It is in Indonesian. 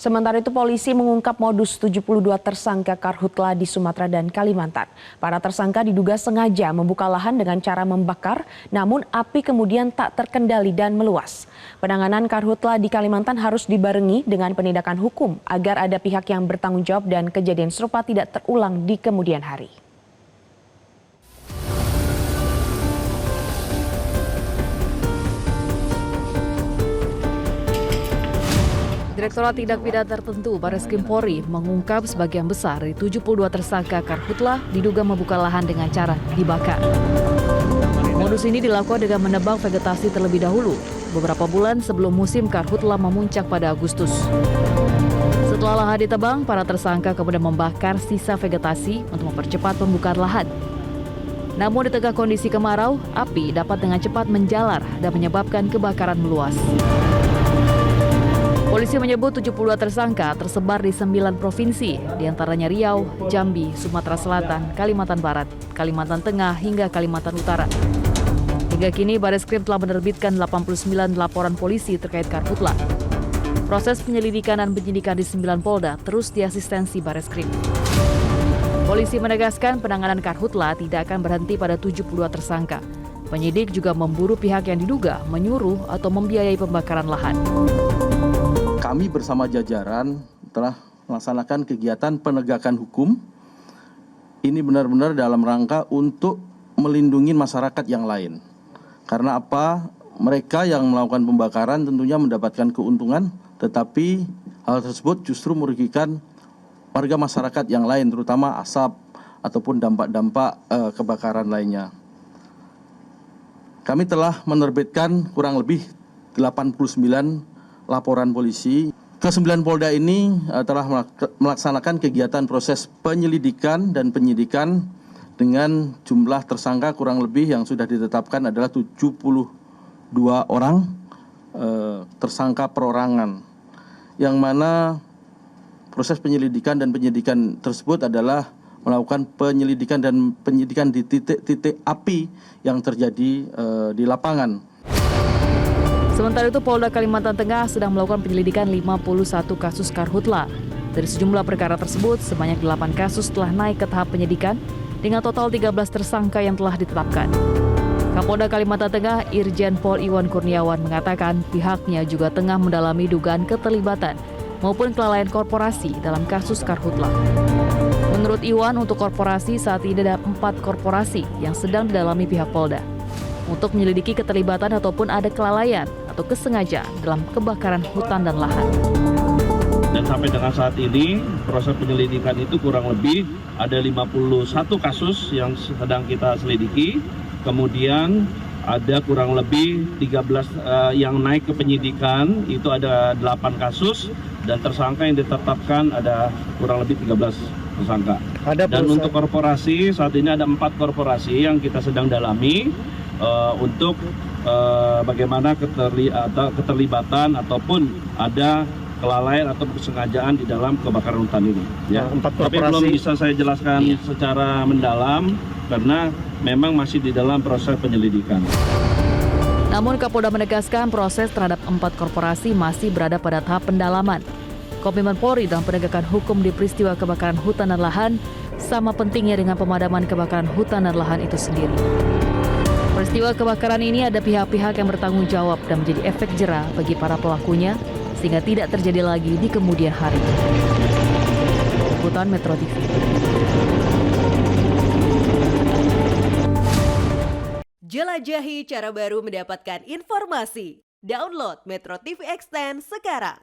Sementara itu polisi mengungkap modus 72 tersangka karhutla di Sumatera dan Kalimantan. Para tersangka diduga sengaja membuka lahan dengan cara membakar, namun api kemudian tak terkendali dan meluas. Penanganan karhutla di Kalimantan harus dibarengi dengan penindakan hukum agar ada pihak yang bertanggung jawab dan kejadian serupa tidak terulang di kemudian hari. Direktorat Tindak Pidana Tertentu Barreskrim Polri mengungkap sebagian besar dari 72 tersangka karhutla diduga membuka lahan dengan cara dibakar. Modus ini dilakukan dengan menebang vegetasi terlebih dahulu, beberapa bulan sebelum musim karhutla memuncak pada Agustus. Setelah lahan ditebang, para tersangka kemudian membakar sisa vegetasi untuk mempercepat pembukaan lahan. Namun di tengah kondisi kemarau, api dapat dengan cepat menjalar dan menyebabkan kebakaran meluas. Polisi menyebut 72 tersangka tersebar di 9 provinsi, diantaranya Riau, Jambi, Sumatera Selatan, Kalimantan Barat, Kalimantan Tengah, hingga Kalimantan Utara. Hingga kini Barreskrim telah menerbitkan 89 laporan polisi terkait karhutla. Proses penyelidikan dan penyidikan di 9 Polda terus diasistensi Barreskrim. Polisi menegaskan penanganan karhutla tidak akan berhenti pada 72 tersangka. Penyidik juga memburu pihak yang diduga menyuruh atau membiayai pembakaran lahan. Kami bersama jajaran telah melaksanakan kegiatan penegakan hukum. Ini benar-benar dalam rangka untuk melindungi masyarakat yang lain. Karena apa? Mereka yang melakukan pembakaran tentunya mendapatkan keuntungan, tetapi hal tersebut justru merugikan warga masyarakat yang lain, terutama asap ataupun dampak-dampak kebakaran lainnya. Kami telah menerbitkan kurang lebih 89 laporan polisi. Ke-9 Polda ini telah melaksanakan kegiatan proses penyelidikan dan penyidikan dengan jumlah tersangka kurang lebih yang sudah ditetapkan adalah 72 orang tersangka perorangan. Yang mana proses penyelidikan dan penyidikan tersebut adalah melakukan penyelidikan dan penyidikan di titik-titik api yang terjadi di lapangan. Sementara itu, Polda Kalimantan Tengah sedang melakukan penyelidikan 51 kasus karhutla. Dari sejumlah perkara tersebut, sebanyak 8 kasus telah naik ke tahap penyidikan, dengan total 13 tersangka yang telah ditetapkan. Kapolda Kalimantan Tengah, Irjen Pol Iwan Kurniawan mengatakan pihaknya juga tengah mendalami dugaan keterlibatan maupun kelalaian korporasi dalam kasus karhutla. Menurut Iwan, untuk korporasi saat ini ada 4 korporasi yang sedang didalami pihak Polda untuk menyelidiki keterlibatan ataupun ada kelalaian atau kesengajaan dalam kebakaran hutan dan lahan. Dan sampai dengan saat ini proses penyelidikan itu kurang lebih ada 51 kasus yang sedang kita selidiki. Kemudian ada kurang lebih 13 yang naik ke penyidikan, itu ada 8 kasus dan tersangka yang ditetapkan ada kurang lebih 13 tersangka. Dan untuk korporasi saat ini ada 4 korporasi yang kita sedang dalami untuk bagaimana keterlibatan ataupun ada kelalaian atau kesengajaan di dalam kebakaran hutan ini. Ya. Tapi belum bisa saya jelaskan secara mendalam karena memang masih di dalam proses penyelidikan. Namun Kapolda menegaskan proses terhadap 4 korporasi masih berada pada tahap pendalaman. Komitmen Polri dalam penegakan hukum di peristiwa kebakaran hutan dan lahan sama pentingnya dengan pemadaman kebakaran hutan dan lahan itu sendiri. Peristiwa kebakaran ini ada pihak-pihak yang bertanggung jawab dan menjadi efek jera bagi para pelakunya sehingga tidak terjadi lagi di kemudian hari. Liputan Metro TV. Jelajahi cara baru mendapatkan informasi. Download Metro TV Extend sekarang.